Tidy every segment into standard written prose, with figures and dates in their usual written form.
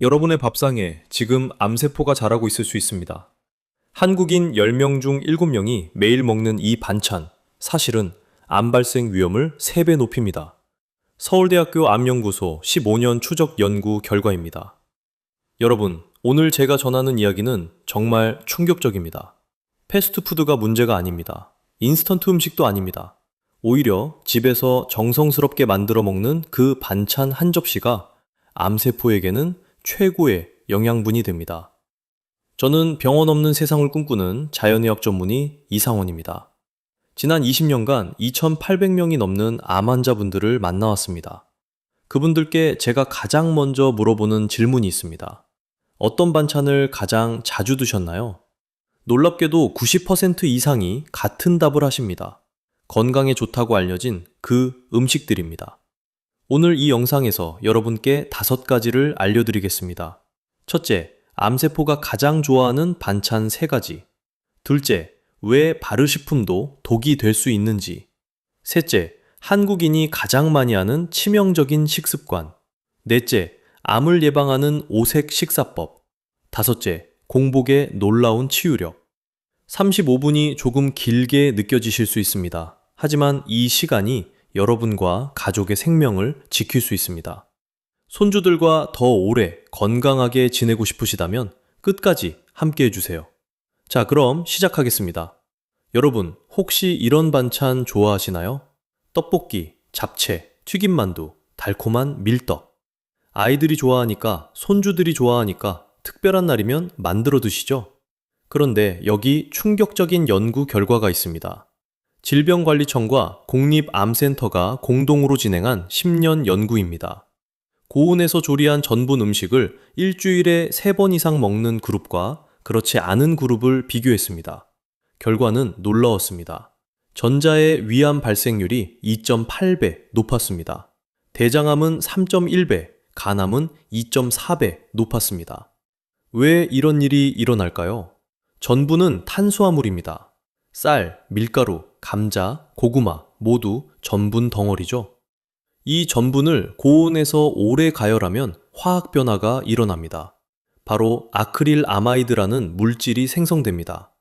여러분의 밥상에 지금 암세포가 자라고 있을 수 있습니다. 한국인 10명 중 7명이 매일 먹는 이 반찬, 사실은 암 발생 위험을 3배 높입니다. 서울대학교 암연구소 15년 추적 연구 결과입니다. 여러분, 오늘 제가 전하는 이야기는 정말 충격적입니다. 패스트푸드가 문제가 아닙니다. 인스턴트 음식도 아닙니다. 오히려 집에서 정성스럽게 만들어 먹는 그 반찬 한 접시가 암세포에게는 최고의 영양분이 됩니다. 저는 병원 없는 세상을 꿈꾸는 자연의학 전문의 이상원입니다. 지난 20년간 2,800명이 넘는 암 환자분들을 만나왔습니다. 그분들께 제가 가장 먼저 물어보는 질문이 있습니다. 어떤 반찬을 가장 자주 드셨나요? 놀랍게도 90% 이상이 같은 답을 하십니다. 건강에 좋다고 알려진 그 음식들입니다. 오늘 이 영상에서 여러분께 5가지를 알려드리겠습니다. 첫째, 암세포가 가장 좋아하는 반찬 3가지. 둘째, 왜 발효식품도 독이 될 수 있는지. 셋째, 한국인이 가장 많이 하는 치명적인 식습관. 넷째, 암을 예방하는 오색 식사법. 다섯째, 공복의 놀라운 치유력. 35분이 조금 길게 느껴지실 수 있습니다. 하지만 이 시간이 여러분과 가족의 생명을 지킬 수 있습니다. 손주들과 더 오래 건강하게 지내고 싶으시다면 끝까지 함께 해주세요. 자, 그럼 시작하겠습니다. 여러분, 혹시 이런 반찬 좋아하시나요? 떡볶이, 잡채, 튀김만두, 달콤한 밀떡. 아이들이 좋아하니까, 손주들이 좋아하니까 특별한 날이면 만들어 드시죠? 그런데 여기 충격적인 연구 결과가 있습니다. 질병관리청과 국립암센터가 공동으로 진행한 10년 연구입니다. 고온에서 조리한 전분 음식을 일주일에 3번 이상 먹는 그룹과 그렇지 않은 그룹을 비교했습니다. 결과는 놀라웠습니다. 전자의 위암 발생률이 2.8배 높았습니다. 대장암은 3.1배, 간암은 2.4배 높았습니다. 왜 이런 일이 일어날까요? 전분은 탄수화물입니다. 쌀, 밀가루, 감자, 고구마 모두 전분 덩어리죠. 이 전분을 고온에서 오래 가열하면 화학 변화가 일어납니다. 바로 아크릴아마이드라는 물질이 생성됩니다.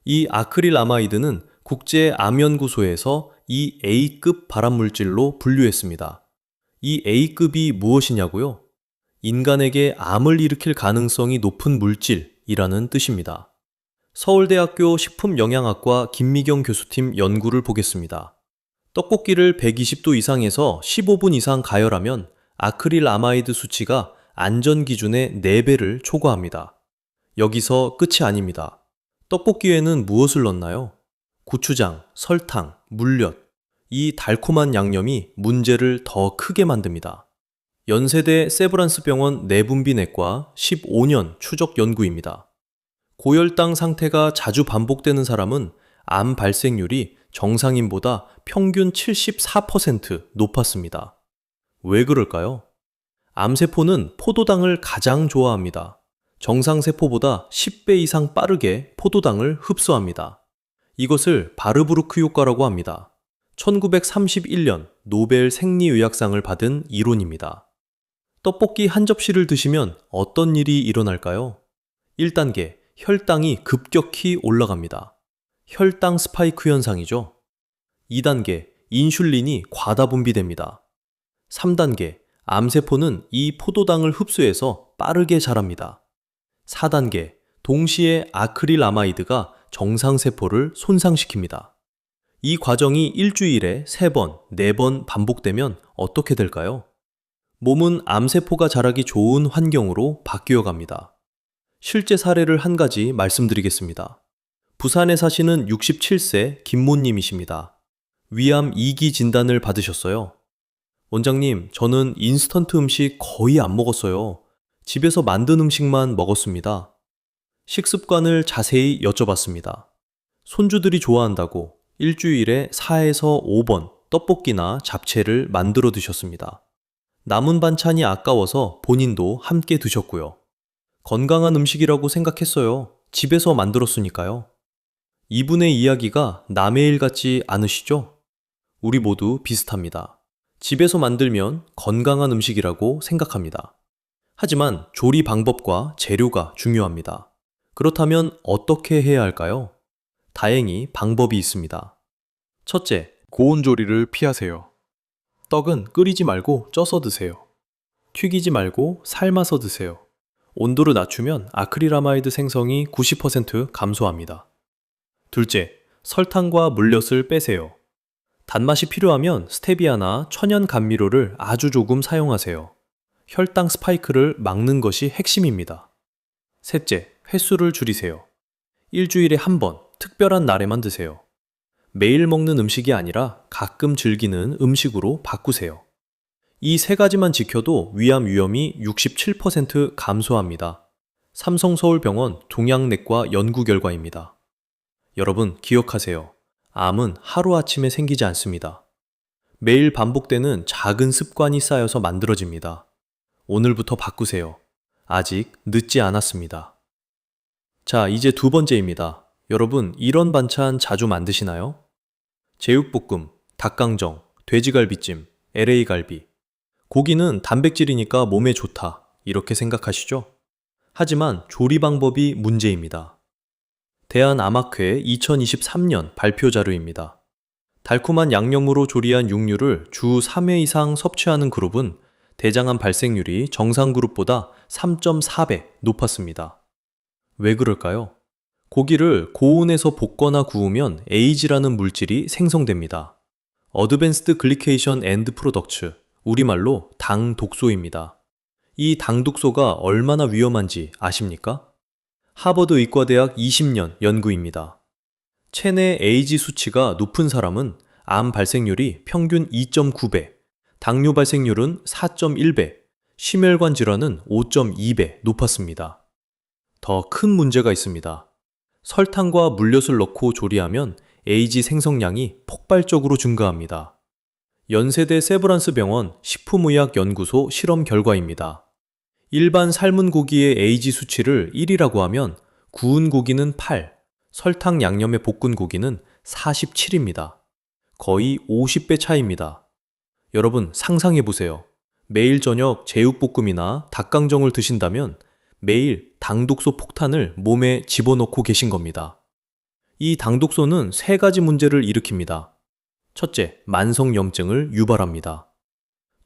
이 아크릴아마이드는 국제암연구소에서 이 A급 발암물질로 분류했습니다. 이 A급이 무엇이냐고요? 인간에게 암을 일으킬 가능성이 높은 물질이라는 뜻입니다. 서울대학교 식품영양학과 김미경 교수팀 연구를 보겠습니다. 떡볶이를 120도 이상에서 15분 이상 가열하면 아크릴아마이드 수치가 안전기준의 4배를 초과합니다. 여기서 끝이 아닙니다. 떡볶이에는 무엇을 넣나요? 고추장, 설탕, 물엿. 이 달콤한 양념이 문제를 더 크게 만듭니다. 연세대 세브란스병원 내분비내과 15년 추적 연구입니다. 고혈당 상태가 자주 반복되는 사람은 암 발생률이 정상인보다 평균 74% 높았습니다. 왜 그럴까요? 암세포는 포도당을 가장 좋아합니다. 정상세포보다 10배 이상 빠르게 포도당을 흡수합니다. 이것을 바르부르크 효과라고 합니다. 1931년 노벨 생리의학상을 받은 이론입니다. 떡볶이 한 접시를 드시면 어떤 일이 일어날까요? 1단계, 혈당이 급격히 올라갑니다. 혈당 스파이크 현상이죠. 2단계, 인슐린이 과다 분비됩니다. 3단계, 암세포는 이 포도당을 흡수해서 빠르게 자랍니다. 4단계, 동시에 아크릴아마이드가 정상세포를 손상시킵니다. 이 과정이 일주일에 3번, 4번 반복되면 어떻게 될까요? 몸은 암세포가 자라기 좋은 환경으로 바뀌어 갑니다. 실제 사례를 한 가지 말씀드리겠습니다. 부산에 사시는 67세 김모님이십니다. 위암 2기 진단을 받으셨어요. 원장님, 저는 인스턴트 음식 거의 안 먹었어요. 집에서 만든 음식만 먹었습니다. 식습관을 자세히 여쭤봤습니다. 손주들이 좋아한다고 일주일에 4에서 5번 떡볶이나 잡채를 만들어 드셨습니다. 남은 반찬이 아까워서 본인도 함께 드셨고요. 건강한 음식이라고 생각했어요. 집에서 만들었으니까요. 이분의 이야기가 남의 일 같지 않으시죠? 우리 모두 비슷합니다. 집에서 만들면 건강한 음식이라고 생각합니다. 하지만 조리 방법과 재료가 중요합니다. 그렇다면 어떻게 해야 할까요? 다행히 방법이 있습니다. 첫째, 고온 조리를 피하세요. 떡은 끓이지 말고 쪄서 드세요. 튀기지 말고 삶아서 드세요. 온도를 낮추면 아크릴아마이드 생성이 90% 감소합니다. 둘째, 설탕과 물엿을 빼세요. 단맛이 필요하면 스테비아나 천연 감미료를 아주 조금 사용하세요. 혈당 스파이크를 막는 것이 핵심입니다. 셋째, 횟수를 줄이세요. 일주일에 한 번, 특별한 날에만 드세요. 매일 먹는 음식이 아니라 가끔 즐기는 음식으로 바꾸세요. 이 세 가지만 지켜도 위암 위험이 67% 감소합니다. 삼성서울병원 동양내과 연구 결과입니다. 여러분 기억하세요. 암은 하루아침에 생기지 않습니다. 매일 반복되는 작은 습관이 쌓여서 만들어집니다. 오늘부터 바꾸세요. 아직 늦지 않았습니다. 자, 이제 두 번째입니다. 여러분, 이런 반찬 자주 만드시나요? 제육볶음, 닭강정, 돼지갈비찜, LA갈비. 고기는 단백질이니까 몸에 좋다. 이렇게 생각하시죠? 하지만 조리 방법이 문제입니다. 대한암학회 2023년 발표 자료입니다. 달콤한 양념으로 조리한 육류를 주 3회 이상 섭취하는 그룹은 대장암 발생률이 정상 그룹보다 3.4배 높았습니다. 왜 그럴까요? 고기를 고온에서 볶거나 구우면 에이지라는 물질이 생성됩니다. 어드밴스드 글리케이션 앤드 프로덕츠, 우리말로 당독소입니다. 이 당독소가 얼마나 위험한지 아십니까? 하버드 의과대학 20년 연구입니다. 체내 에이지 수치가 높은 사람은 암 발생률이 평균 2.9배, 당뇨 발생률은 4.1배, 심혈관 질환은 5.2배 높았습니다. 더 큰 문제가 있습니다. 설탕과 물엿을 넣고 조리하면 에이지 생성량이 폭발적으로 증가합니다. 연세대 세브란스 병원 식품의학연구소 실험 결과입니다. 일반 삶은 고기의 에이지 수치를 1이라고 하면 구운 고기는 8, 설탕 양념에 볶은 고기는 47입니다. 거의 50배 차이입니다. 여러분 상상해 보세요. 매일 저녁 제육볶음이나 닭강정을 드신다면 매일 당독소 폭탄을 몸에 집어넣고 계신 겁니다. 이 당독소는 세 가지 문제를 일으킵니다. 첫째, 만성염증을 유발합니다.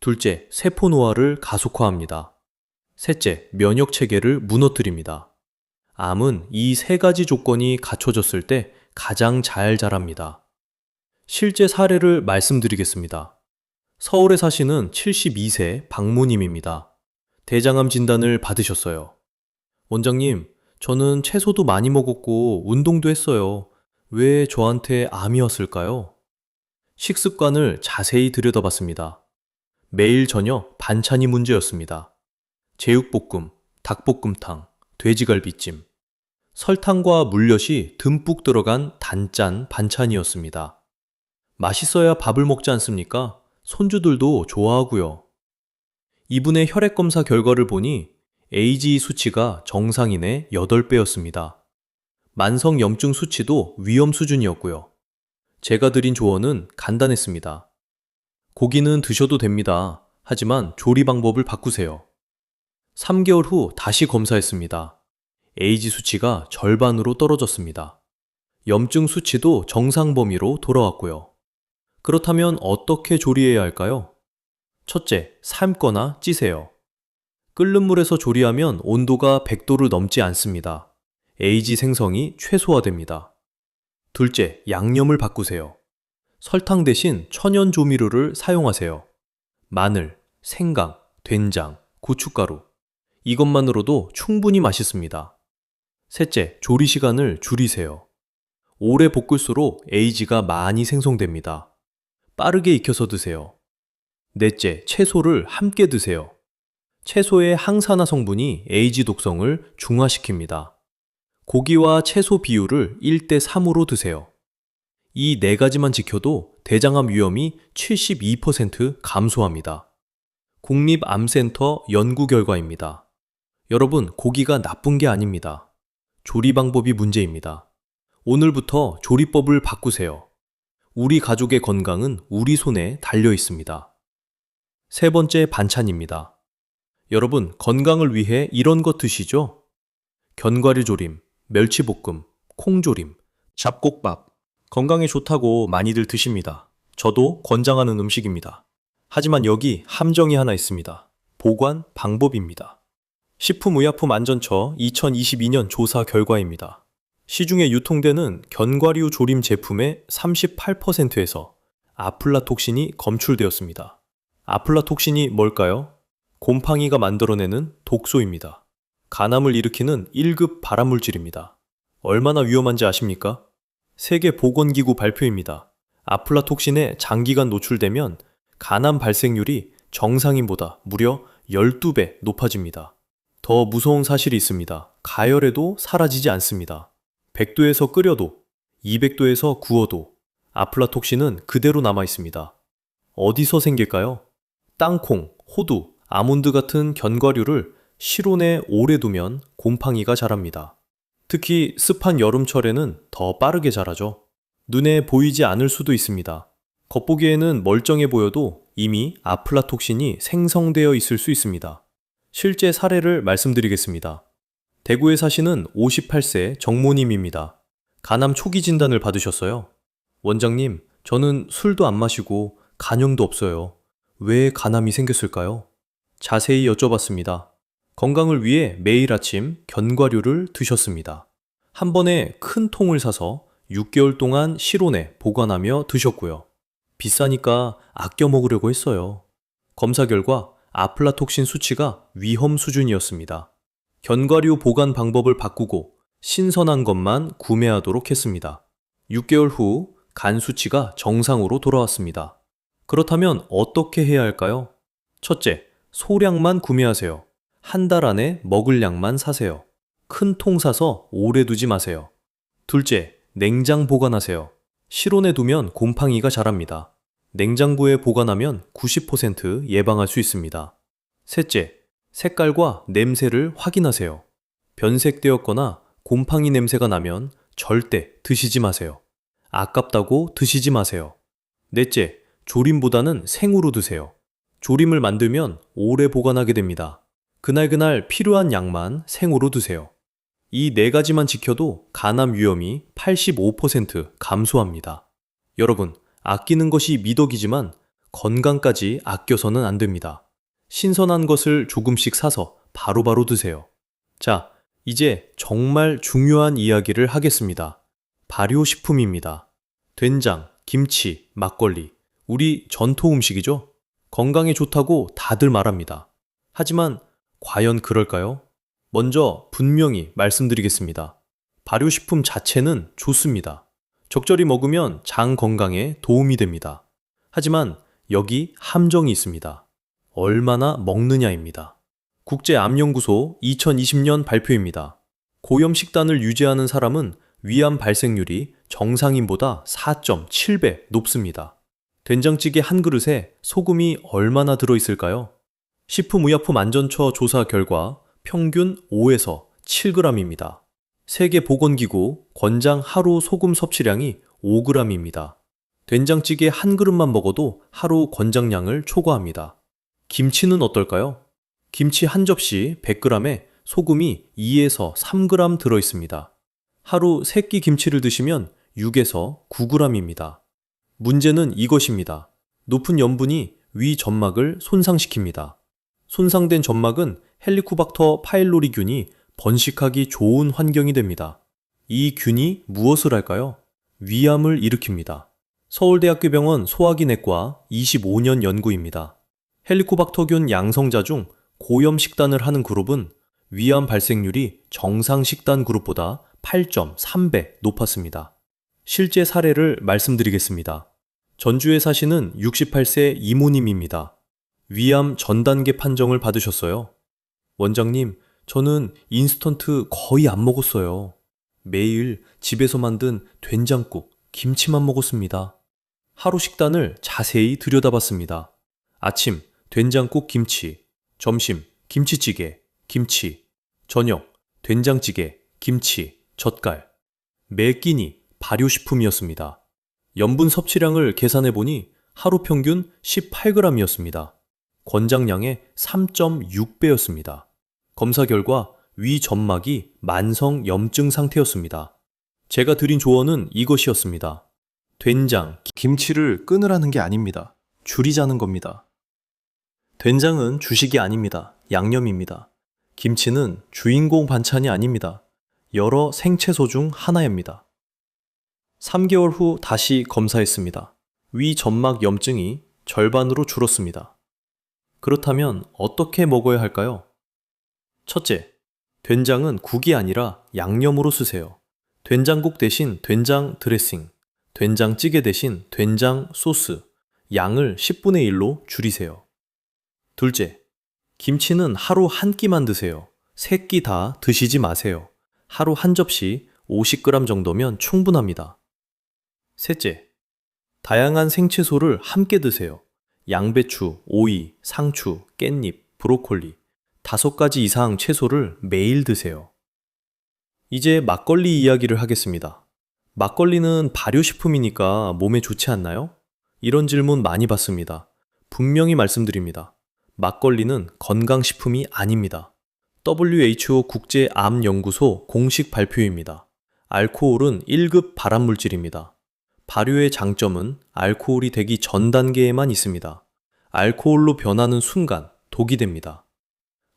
둘째, 세포 노화를 가속화합니다. 셋째, 면역 체계를 무너뜨립니다. 암은 이 세 가지 조건이 갖춰졌을 때 가장 잘 자랍니다. 실제 사례를 말씀드리겠습니다. 서울에 사시는 72세 박모님입니다. 대장암 진단을 받으셨어요. 원장님, 저는 채소도 많이 먹었고 운동도 했어요. 왜 저한테 암이 왔을까요? 식습관을 자세히 들여다봤습니다. 매일 저녁 반찬이 문제였습니다. 제육볶음, 닭볶음탕, 돼지갈비찜. 설탕과 물엿이 듬뿍 들어간 단짠 반찬이었습니다. 맛있어야 밥을 먹지 않습니까? 손주들도 좋아하고요. 이분의 혈액검사 결과를 보니 AGE 수치가 정상인의 8배였습니다. 만성염증 수치도 위험 수준이었고요. 제가 드린 조언은 간단했습니다. 고기는 드셔도 됩니다. 하지만 조리 방법을 바꾸세요. 3개월 후 다시 검사했습니다. AGE 수치가 절반으로 떨어졌습니다. 염증 수치도 정상 범위로 돌아왔고요. 그렇다면 어떻게 조리해야 할까요? 첫째, 삶거나 찌세요. 끓는 물에서 조리하면 온도가 100도를 넘지 않습니다. AGE 생성이 최소화됩니다. 둘째, 양념을 바꾸세요. 설탕 대신 천연 조미료를 사용하세요. 마늘, 생강, 된장, 고춧가루. 이것만으로도 충분히 맛있습니다. 셋째, 조리 시간을 줄이세요. 오래 볶을수록 AGE가 많이 생성됩니다. 빠르게 익혀서 드세요. 넷째, 채소를 함께 드세요. 채소의 항산화 성분이 AGE 독성을 중화시킵니다. 고기와 채소 비율을 1대3으로 드세요. 이 네 가지만 지켜도 대장암 위험이 72% 감소합니다. 국립암센터 연구 결과입니다. 여러분, 고기가 나쁜 게 아닙니다. 조리 방법이 문제입니다. 오늘부터 조리법을 바꾸세요. 우리 가족의 건강은 우리 손에 달려 있습니다. 세 번째 반찬입니다. 여러분, 건강을 위해 이런 것 드시죠? 견과류 조림, 멸치볶음, 콩조림, 잡곡밥. 건강에 좋다고 많이들 드십니다. 저도 권장하는 음식입니다. 하지만 여기 함정이 하나 있습니다. 보관 방법입니다. 식품의약품안전처 2022년 조사 결과입니다. 시중에 유통되는 견과류 조림 제품의 38%에서 아플라톡신이 검출되었습니다. 아플라톡신이 뭘까요? 곰팡이가 만들어내는 독소입니다. 간암을 일으키는 1급 발암물질입니다. 얼마나 위험한지 아십니까? 세계보건기구 발표입니다. 아플라톡신에 장기간 노출되면 간암 발생률이 정상인보다 무려 12배 높아집니다. 더 무서운 사실이 있습니다. 가열해도 사라지지 않습니다. 100도에서 끓여도, 200도에서 구워도 아플라톡신은 그대로 남아 있습니다. 어디서 생길까요? 땅콩, 호두, 아몬드 같은 견과류를 실온에 오래 두면 곰팡이가 자랍니다. 특히 습한 여름철에는 더 빠르게 자라죠. 눈에 보이지 않을 수도 있습니다. 겉보기에는 멀쩡해 보여도 이미 아플라톡신이 생성되어 있을 수 있습니다. 실제 사례를 말씀드리겠습니다. 대구에 사시는 58세 정모님입니다. 간암 초기 진단을 받으셨어요. 원장님, 저는 술도 안 마시고 간염도 없어요. 왜 간암이 생겼을까요? 자세히 여쭤봤습니다. 건강을 위해 매일 아침 견과류를 드셨습니다. 한 번에 큰 통을 사서 6개월 동안 실온에 보관하며 드셨고요. 비싸니까 아껴 먹으려고 했어요. 검사 결과 아플라톡신 수치가 위험 수준이었습니다. 견과류 보관 방법을 바꾸고 신선한 것만 구매하도록 했습니다. 6개월 후 간 수치가 정상으로 돌아왔습니다. 그렇다면 어떻게 해야 할까요? 첫째, 소량만 구매하세요. 한 달 안에 먹을 양만 사세요. 큰 통 사서 오래 두지 마세요. 둘째, 냉장 보관하세요. 실온에 두면 곰팡이가 자랍니다. 냉장고에 보관하면 90% 예방할 수 있습니다. 셋째, 색깔과 냄새를 확인하세요. 변색되었거나 곰팡이 냄새가 나면 절대 드시지 마세요. 아깝다고 드시지 마세요. 넷째, 조림보다는 생으로 드세요. 조림을 만들면 오래 보관하게 됩니다. 그날 필요한 양만 생으로 드세요. 이 네 가지만 지켜도 간암 위험이 85% 감소합니다. 여러분, 아끼는 것이 미덕이지만 건강까지 아껴서는 안 됩니다. 신선한 것을 조금씩 사서 바로바로 드세요. 자, 이제 정말 중요한 이야기를 하겠습니다. 발효식품입니다. 된장, 김치, 막걸리, 우리 전통 음식이죠? 건강에 좋다고 다들 말합니다. 하지만 과연 그럴까요? 먼저 분명히 말씀드리겠습니다. 발효식품 자체는 좋습니다. 적절히 먹으면 장 건강에 도움이 됩니다. 하지만 여기 함정이 있습니다. 얼마나 먹느냐입니다. 국제암연구소 2020년 발표입니다. 고염 식단을 유지하는 사람은 위암 발생률이 정상인보다 4.7배 높습니다. 된장찌개 한 그릇에 소금이 얼마나 들어있을까요? 식품의약품안전처 조사 결과 평균 5에서 7g입니다. 세계보건기구 권장 하루 소금 섭취량이 5g입니다. 된장찌개 한 그릇만 먹어도 하루 권장량을 초과합니다. 김치는 어떨까요? 김치 한 접시 100g에 소금이 2에서 3g 들어있습니다. 하루 3끼 김치를 드시면 6에서 9g입니다. 문제는 이것입니다. 높은 염분이 위 점막을 손상시킵니다. 손상된 점막은 헬리코박터 파일로리균이 번식하기 좋은 환경이 됩니다. 이 균이 무엇을 할까요? 위암을 일으킵니다. 서울대학교 병원 소화기내과 25년 연구입니다. 헬리코박터균 양성자 중 고염 식단을 하는 그룹은 위암 발생률이 정상 식단 그룹보다 8.3배 높았습니다. 실제 사례를 말씀드리겠습니다. 전주에 사시는 68세 이모님입니다. 위암 전 단계 판정을 받으셨어요. 원장님, 저는 인스턴트 거의 안 먹었어요. 매일 집에서 만든 된장국, 김치만 먹었습니다. 하루 식단을 자세히 들여다봤습니다. 아침, 된장국 김치, 점심, 김치찌개, 김치, 저녁, 된장찌개, 김치, 젓갈. 매 끼니 발효식품이었습니다. 염분 섭취량을 계산해보니 하루 평균 18g이었습니다. 권장량의 3.6배였습니다. 검사 결과 위 점막이 만성 염증 상태였습니다. 제가 드린 조언은 이것이었습니다. 된장, 김치를 끊으라는 게 아닙니다. 줄이자는 겁니다. 된장은 주식이 아닙니다. 양념입니다. 김치는 주인공 반찬이 아닙니다. 여러 생채소 중 하나입니다. 3개월 후 다시 검사했습니다. 위 점막 염증이 절반으로 줄었습니다. 그렇다면 어떻게 먹어야 할까요? 첫째, 된장은 국이 아니라 양념으로 쓰세요. 된장국 대신 된장 드레싱, 된장찌개 대신 된장 소스, 양을 10분의 1로 줄이세요. 둘째, 김치는 하루 한 끼만 드세요. 3끼 다 드시지 마세요. 하루 한 접시 50g 정도면 충분합니다. 셋째, 다양한 생채소를 함께 드세요. 양배추, 오이, 상추, 깻잎, 브로콜리, 5가지 이상 채소를 매일 드세요. 이제 막걸리 이야기를 하겠습니다. 막걸리는 발효식품이니까 몸에 좋지 않나요? 이런 질문 많이 받습니다. 분명히 말씀드립니다. 막걸리는 건강식품이 아닙니다. WHO 국제암연구소 공식 발표입니다. 알코올은 1급 발암물질입니다. 발효의 장점은 알코올이 되기 전 단계에만 있습니다. 알코올로 변하는 순간 독이 됩니다.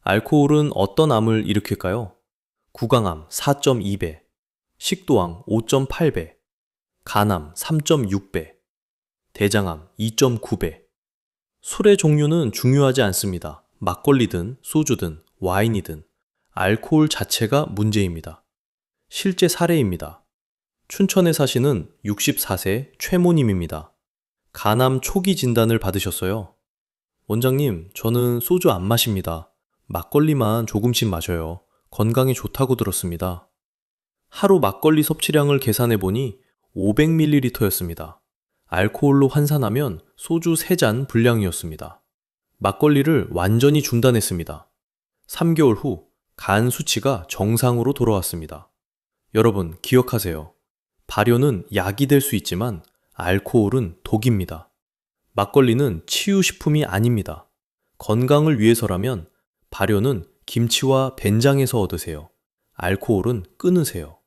알코올은 어떤 암을 일으킬까요? 구강암 4.2배, 식도암 5.8배, 간암 3.6배, 대장암 2.9배. 술의 종류는 중요하지 않습니다. 막걸리든 소주든 와인이든 알코올 자체가 문제입니다. 실제 사례입니다. 춘천에 사시는 64세 최모님입니다. 간암 초기 진단을 받으셨어요. 원장님, 저는 소주 안 마십니다. 막걸리만 조금씩 마셔요. 건강에 좋다고 들었습니다. 하루 막걸리 섭취량을 계산해 보니 500ml였습니다. 알코올로 환산하면 소주 3잔 분량이었습니다. 막걸리를 완전히 중단했습니다. 3개월 후 간 수치가 정상으로 돌아왔습니다. 여러분 기억하세요. 발효는 약이 될 수 있지만 알코올은 독입니다. 막걸리는 치유식품이 아닙니다. 건강을 위해서라면 발효는 김치와 된장에서 얻으세요. 알코올은 끊으세요.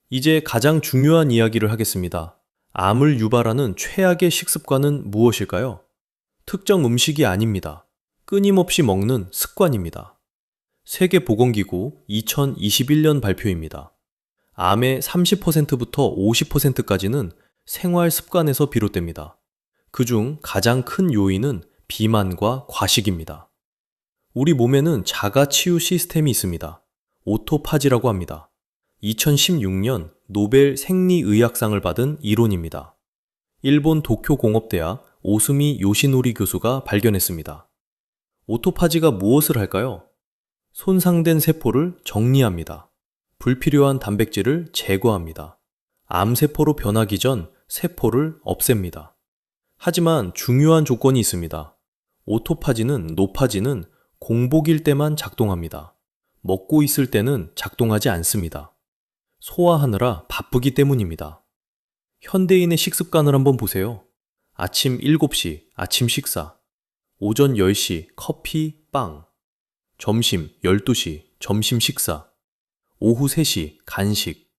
이제 가장 중요한 이야기를 하겠습니다. 암을 유발하는 최악의 식습관은 무엇일까요? 특정 음식이 아닙니다. 끊임없이 먹는 습관입니다. 세계보건기구 2021년 발표입니다. 암의 30%부터 50%까지는 생활 습관에서 비롯됩니다. 그중 가장 큰 요인은 비만과 과식입니다. 우리 몸에는 자가치유 시스템이 있습니다. 오토파지라고 합니다. 2016년 노벨 생리의학상을 받은 이론입니다. 일본 도쿄공업대학 오스미 요시노리 교수가 발견했습니다. 오토파지가 무엇을 할까요? 손상된 세포를 정리합니다. 불필요한 단백질을 제거합니다. 암세포로 변하기 전 세포를 없앱니다. 하지만 중요한 조건이 있습니다. 오토파지는 노파지는 공복일 때만 작동합니다. 먹고 있을 때는 작동하지 않습니다. 소화하느라 바쁘기 때문입니다. 현대인의 식습관을 한번 보세요. 아침 7시 아침 식사, 오전 10시 커피, 빵, 점심 12시 점심 식사, 오후 3시 간식,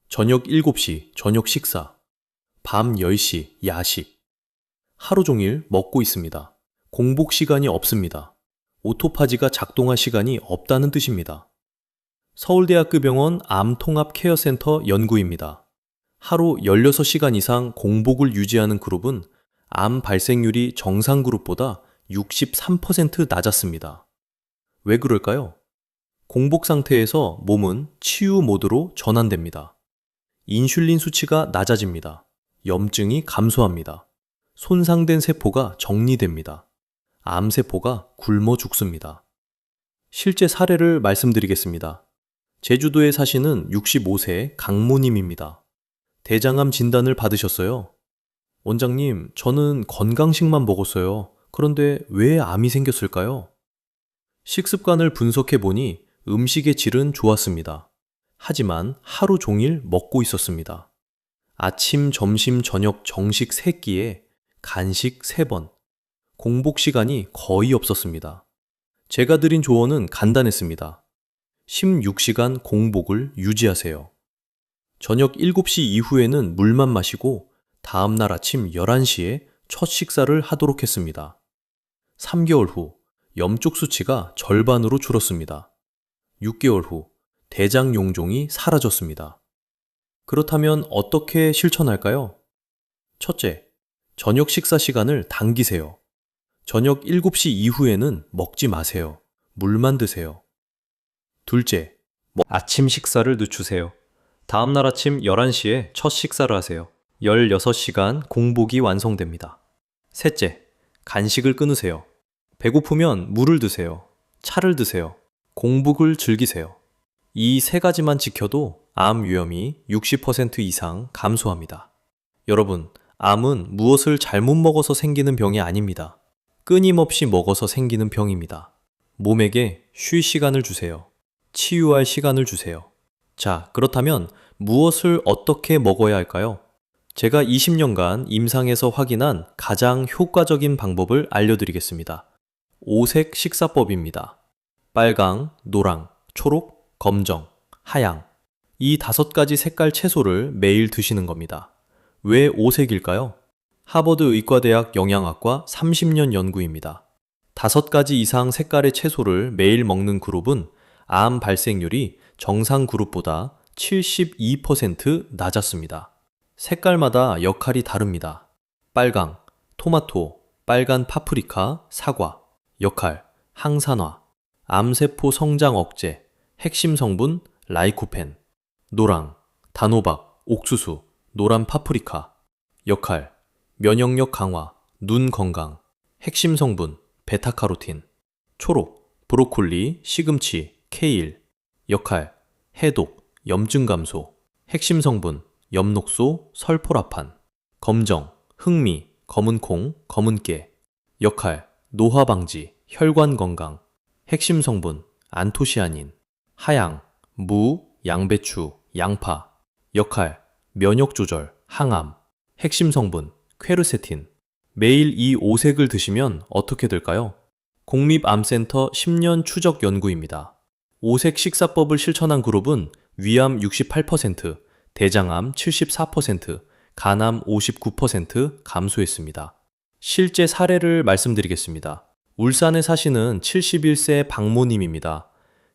저녁 7시 저녁 식사, 밤 10시 야식. 하루 종일 먹고 있습니다. 공복 시간이 없습니다. 오토파지가 작동할 시간이 없다는 뜻입니다. 서울대학교병원 암통합케어센터 연구입니다. 하루 16시간 이상 공복을 유지하는 그룹은 암 발생률이 정상 그룹보다 63% 낮았습니다. 왜 그럴까요? 공복 상태에서 몸은 치유 모드로 전환됩니다. 인슐린 수치가 낮아집니다. 염증이 감소합니다. 손상된 세포가 정리됩니다. 암세포가 굶어 죽습니다. 실제 사례를 말씀드리겠습니다. 제주도에 사시는 65세 강모님입니다. 대장암 진단을 받으셨어요. 원장님, 저는 건강식만 먹었어요. 그런데 왜 암이 생겼을까요? 식습관을 분석해 보니 음식의 질은 좋았습니다. 하지만 하루 종일 먹고 있었습니다. 아침, 점심, 저녁 정식 3끼에 간식 3번, 공복 시간이 거의 없었습니다. 제가 드린 조언은 간단했습니다. 16시간 공복을 유지하세요. 저녁 7시 이후에는 물만 마시고 다음날 아침 11시에 첫 식사를 하도록 했습니다. 3개월 후 염쪽 수치가 절반으로 줄었습니다. 6개월 후 대장 용종이 사라졌습니다. 그렇다면 어떻게 실천할까요? 첫째, 저녁 식사 시간을 당기세요. 저녁 7시 이후에는 먹지 마세요. 물만 드세요. 둘째, 아침 식사를 늦추세요. 다음날 아침 11시에 첫 식사를 하세요. 16시간 공복이 완성됩니다. 셋째, 간식을 끊으세요. 배고프면 물을 드세요. 차를 드세요. 공복을 즐기세요. 이 세 가지만 지켜도 암 위험이 60% 이상 감소합니다. 여러분, 암은 무엇을 잘못 먹어서 생기는 병이 아닙니다. 끊임없이 먹어서 생기는 병입니다. 몸에게 쉴 시간을 주세요. 치유할 시간을 주세요. 자, 그렇다면 무엇을 어떻게 먹어야 할까요? 제가 20년간 임상에서 확인한 가장 효과적인 방법을 알려드리겠습니다. 5색 식사법입니다. 빨강, 노랑, 초록, 검정, 하양. 이 5가지 색깔 채소를 매일 드시는 겁니다. 왜 5색일까요? 하버드 의과대학 영양학과 30년 연구입니다. 5가지 이상 색깔의 채소를 매일 먹는 그룹은 암 발생률이 정상 그룹보다 72% 낮았습니다. 색깔마다 역할이 다릅니다. 빨강, 토마토, 빨간 파프리카, 사과. 역할, 항산화, 암세포 성장 억제, 핵심 성분, 라이코펜. 노랑, 단호박, 옥수수, 노란 파프리카. 역할, 면역력 강화, 눈 건강, 핵심 성분, 베타카로틴. 초록, 브로콜리, 시금치, 케일. 역할, 해독, 염증 감소, 핵심 성분, 엽록소, 설포라판. 검정, 흑미, 검은콩, 검은깨. 역할, 노화 방지, 혈관 건강, 핵심 성분, 안토시아닌. 하양, 무, 양배추, 양파. 역할, 면역 조절, 항암, 핵심 성분, 퀘르세틴. 매일 이 5색을 드시면 어떻게 될까요? 국립암센터 10년 추적 연구입니다. 5색 식사법을 실천한 그룹은 위암 68%, 대장암 74%, 간암 59% 감소했습니다. 실제 사례를 말씀드리겠습니다. 울산에 사시는 71세 박모님입니다.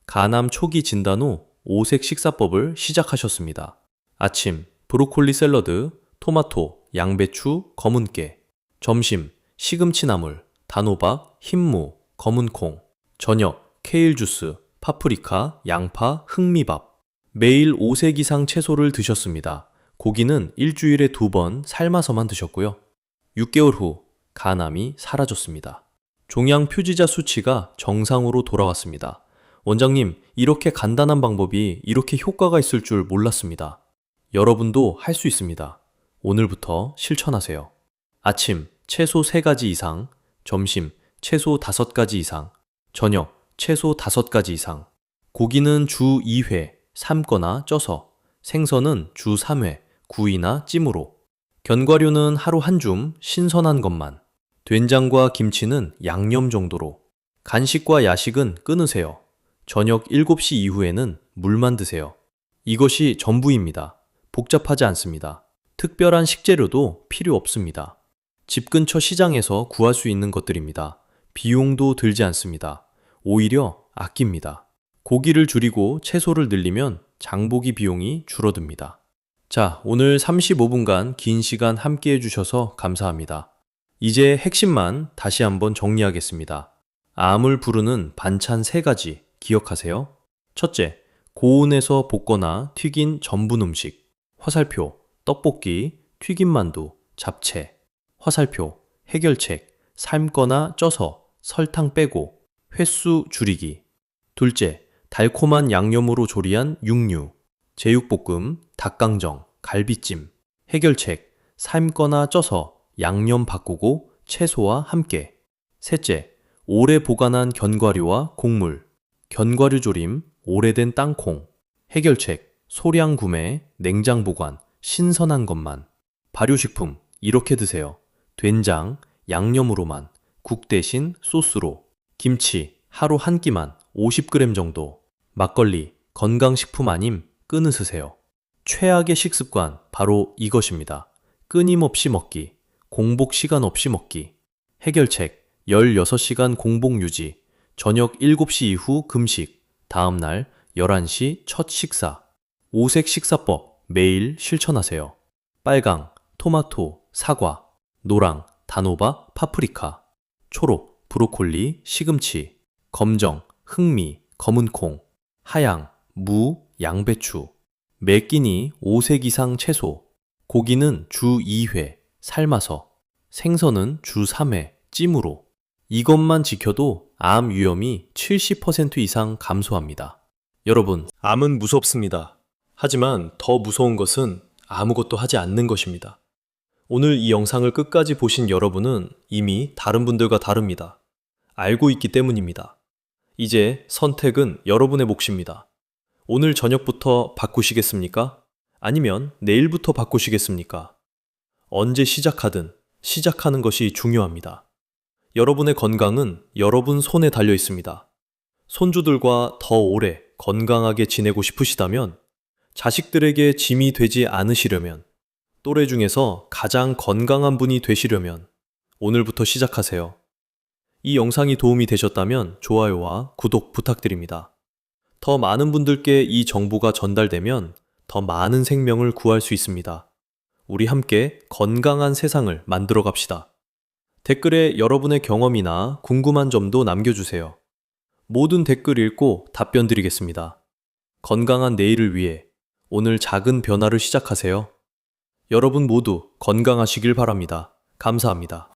간암 초기 진단 후 5색 식사법을 시작하셨습니다. 아침, 브로콜리 샐러드, 토마토, 양배추, 검은깨. 점심, 시금치 나물, 단호박, 흰무, 검은콩. 저녁, 케일 주스, 파프리카, 양파, 흑미밥. 매일 5색 이상 채소를 드셨습니다. 고기는 일주일에 2번 삶아서만 드셨고요. 6개월 후 간암이 사라졌습니다. 종양 표지자 수치가 정상으로 돌아왔습니다. 원장님, 이렇게 간단한 방법이 이렇게 효과가 있을 줄 몰랐습니다. 여러분도 할 수 있습니다. 오늘부터 실천하세요. 아침 채소 3가지 이상, 점심 채소 5가지 이상, 저녁 채소 5가지 이상. 고기는 주 2회 삶거나 쪄서, 생선은 주 3회 구이나 찜으로. 견과류는 하루 한 줌 신선한 것만. 된장과 김치는 양념 정도로. 간식과 야식은 끊으세요. 저녁 7시 이후에는 물만 드세요. 이것이 전부입니다. 복잡하지 않습니다. 특별한 식재료도 필요 없습니다. 집 근처 시장에서 구할 수 있는 것들입니다. 비용도 들지 않습니다. 오히려 아낍니다. 고기를 줄이고 채소를 늘리면 장보기 비용이 줄어듭니다. 자, 오늘 35분간 긴 시간 함께 해주셔서 감사합니다. 이제 핵심만 다시 한번 정리하겠습니다. 암을 부르는 반찬 3가지 기억하세요. 첫째, 고온에서 볶거나 튀긴 전분 음식. 화살표, 떡볶이, 튀김만두, 잡채. 화살표, 해결책, 삶거나 쪄서 설탕 빼고 횟수 줄이기. 둘째, 달콤한 양념으로 조리한 육류. 제육볶음, 닭강정, 갈비찜. 해결책, 삶거나 쪄서 양념 바꾸고 채소와 함께. 셋째, 오래 보관한 견과류와 곡물. 견과류 조림, 오래된 땅콩. 해결책, 소량 구매, 냉장 보관, 신선한 것만. 발효식품, 이렇게 드세요. 된장, 양념으로만. 국 대신 소스로, 김치 하루 한 끼만 50g 정도, 막걸리, 건강식품 아님 끊으세요. 최악의 식습관 바로 이것입니다. 끊임없이 먹기, 공복 시간 없이 먹기. 해결책 16시간 공복 유지, 저녁 7시 이후 금식, 다음날 11시 첫 식사. 오색 식사법 매일 실천하세요. 빨강, 토마토, 사과, 노랑, 단호박, 파프리카, 초록, 브로콜리, 시금치, 검정, 흑미, 검은콩, 하양, 무, 양배추, 매끼니 5색 이상 채소, 고기는 주 2회, 삶아서, 생선은 주 3회, 찜으로. 이것만 지켜도 암 위험이 70% 이상 감소합니다. 여러분, 암은 무섭습니다. 하지만 더 무서운 것은 아무것도 하지 않는 것입니다. 오늘 이 영상을 끝까지 보신 여러분은 이미 다른 분들과 다릅니다. 알고 있기 때문입니다. 이제 선택은 여러분의 몫입니다. 오늘 저녁부터 바꾸시겠습니까? 아니면 내일부터 바꾸시겠습니까? 언제 시작하든 시작하는 것이 중요합니다. 여러분의 건강은 여러분 손에 달려 있습니다. 손주들과 더 오래 건강하게 지내고 싶으시다면, 자식들에게 짐이 되지 않으시려면, 또래 중에서 가장 건강한 분이 되시려면 오늘부터 시작하세요. 이 영상이 도움이 되셨다면 좋아요와 구독 부탁드립니다. 더 많은 분들께 이 정보가 전달되면 더 많은 생명을 구할 수 있습니다. 우리 함께 건강한 세상을 만들어 갑시다. 댓글에 여러분의 경험이나 궁금한 점도 남겨주세요. 모든 댓글 읽고 답변 드리겠습니다. 건강한 내일을 위해 오늘 작은 변화를 시작하세요. 여러분 모두 건강하시길 바랍니다. 감사합니다.